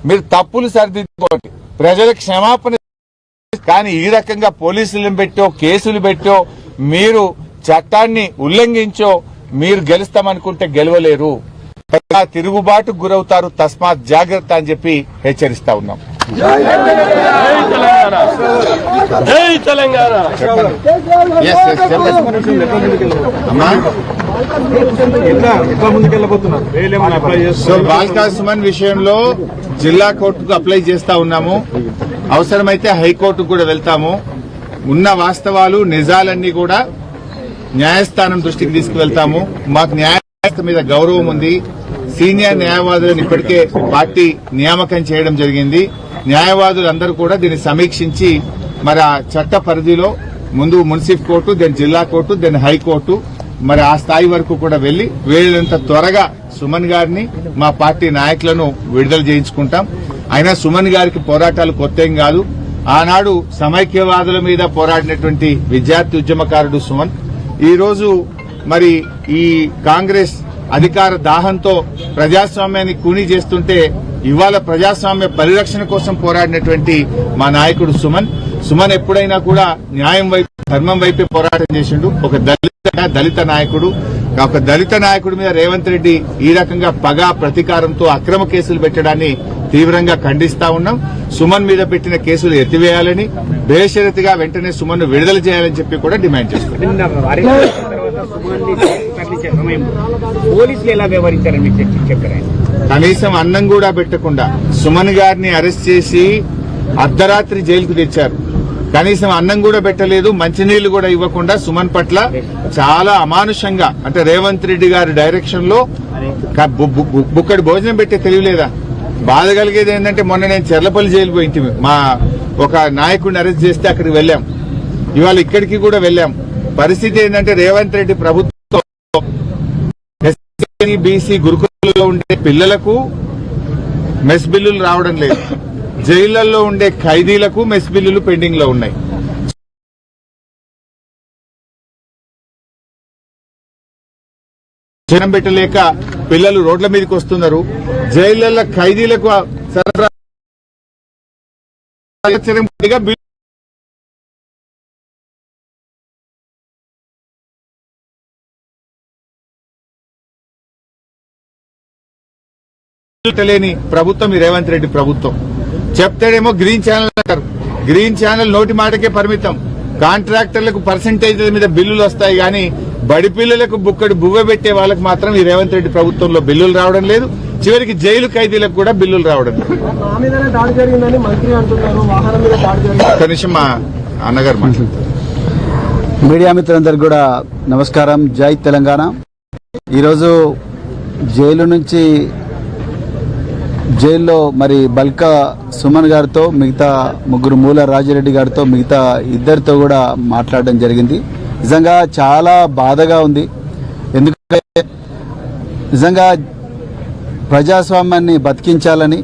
మీరు తప్పులు సరిదిద్దుకోండి, ప్రజలకు క్షమాపణ. కానీ ఈ రకంగా పోలీసులను పెట్టో కేసులు పెట్టో మీరు చట్టాన్ని ఉల్లంఘించో మీరు గెలుస్తామనుకుంటే గెలవలేరు, తిరుగుబాటుకు గురవుతారు. తస్మాత్ జాగ్రత్త అని చెప్పి హెచ్చరిస్తా ఉన్నాం. సో బాల్కా సుమన్ విషయంలో జిల్లా కోర్టుకు అప్లై చేస్తా ఉన్నాము. అవసరమైతే హైకోర్టుకు కూడా వెళ్తాము. ఉన్న వాస్తవాలు నిజాలన్నీ కూడా న్యాయస్థానం దృష్టికి తీసుకువెళ్తాము. మాకు న్యాయ వ్యవస్థ మీద గౌరవం ఉంది. సీనియర్ న్యాయవాదులను ఇప్పటికే పార్టీ నియామకం చేయడం జరిగింది. న్యాయవాదులందరూ కూడా దీన్ని సమీక్షించి మరి ఆ చట్ట పరిధిలో ముందు మున్సిపల్ కోర్టు, దెన్ జిల్లా కోర్టు, దెన్ హైకోర్టు, మరి ఆ స్థాయి వరకు కూడా వెళ్లి వీళ్ళంత త్వరగా సుమన్ గారిని మా పార్టీ నాయకులను విడుదల చేయించుకుంటాం. అయినా సుమన్ గారికి పోరాటాలు కొత్త ఏం కాదు. ఆనాడు సమైక్యవాదుల మీద పోరాడినటువంటి విద్యార్థి ఉద్యమకారుడు సుమన్. ఈ రోజు మరి ఈ కాంగ్రెస్ అధికార దాహంతో ప్రజాస్వామ్యాన్ని కూనీ చేస్తుంటే ఇవాళ ప్రజాస్వామ్య పరిరక్షణ కోసం పోరాడినటువంటి మా నాయకుడు సుమన్. సుమన్ ఎప్పుడైనా కూడా న్యాయం వైపు, ధర్మం వైపే పోరాటం చేసిండు. ఒక దళిత నాయకుడు. ఒక దళిత నాయకుడి మీద రేవంత్ రెడ్డి ఈ రకంగా పగా ప్రతీకారంతో అక్రమ కేసులు పెట్టడాన్ని తీవ్రంగా ఖండిస్తా ఉన్నాం. సుమన్ మీద పెట్టిన కేసులు ఎత్తివేయాలని, బేషరతుగా వెంటనే సుమన్ విడుదల చేయాలని చెప్పి కూడా డిమాండ్ చేస్తున్నాం. కనీసం అన్నం కూడా పెట్టకుండా సుమన్ గారిని అరెస్ట్ చేసి అర్ధరాత్రి జైలుకు తెచ్చారు. కనీసం అన్నం కూడా పెట్టలేదు, మంచినీళ్లు కూడా ఇవ్వకుండా సుమన్ పట్ల చాలా అమానుషంగా, అంటే రేవంత్ రెడ్డి గారి డైరెక్షన్ లో బుక్కడి భోజనం పెట్టే తెలియలేదా? బాధ కలిగేది ఏంటంటే మొన్న నేను చెర్లపల్లి జైలు పోయింటి, మా ఒక నాయకుడిని అరెస్ట్ చేస్తే అక్కడికి వెళ్ళాం. ఇవాళ ఇక్కడికి కూడా వెళ్ళాం. పరిస్థితి ఏంటంటే రేవంత్ రెడ్డి ప్రభుత్వం ఎస్సీ బీసీ గురుకులలో ఉండే పిల్లలకు మెస్ బిల్లులు రావడం లేదు. జైళ్లలో ఉండే ఖైదీలకు మెస్ బిల్లులు పెండింగ్ లో ఉన్నాయి. జనం పెట్టలేక పిల్లలు రోడ్ల మీదకి వస్తున్నారు. జైళ్లలో ఖైదీలకు సరఫరా తెలియని ప్రభుత్వం ఈ రేవంత్ రెడ్డి ప్రభుత్వం. చెప్తాడేమో గ్రీన్ ఛానల్ అంటారు. గ్రీన్ ఛానల్ నోటి మాటకే పరిమితం. కాంట్రాక్టర్లకు పర్సంటేజ్ల మీద బిల్లులు వస్తాయి కానీ బడి పిల్లలకు బుక్కడి బువ్వ పెట్టే వాళ్ళకి మాత్రం ఈ రేవంత్ రెడ్డి ప్రభుత్వంలో బిల్లులు రావడం లేదు. చివరికి జైలు ఖైదీలకు కూడా బిల్లులు రావడం లేదు. ఒక్క నిమిషం మా అన్నగారు మాట్లాడతారు. మీడియా మిత్రులందరికీ కూడా నమస్కారం. జై తెలంగాణ. ఈరోజు జైల్లో మరి బల్కా సుమన్ గారితో, మిగతా ముగ్గురు మూల రాజిరెడ్డి గారితో, మిగతా ఇద్దరితో కూడా మాట్లాడడం జరిగింది. నిజంగా చాలా బాధగా ఉంది. ఎందుకంటే నిజంగా ప్రజాస్వామ్యాన్ని బతికించాలని,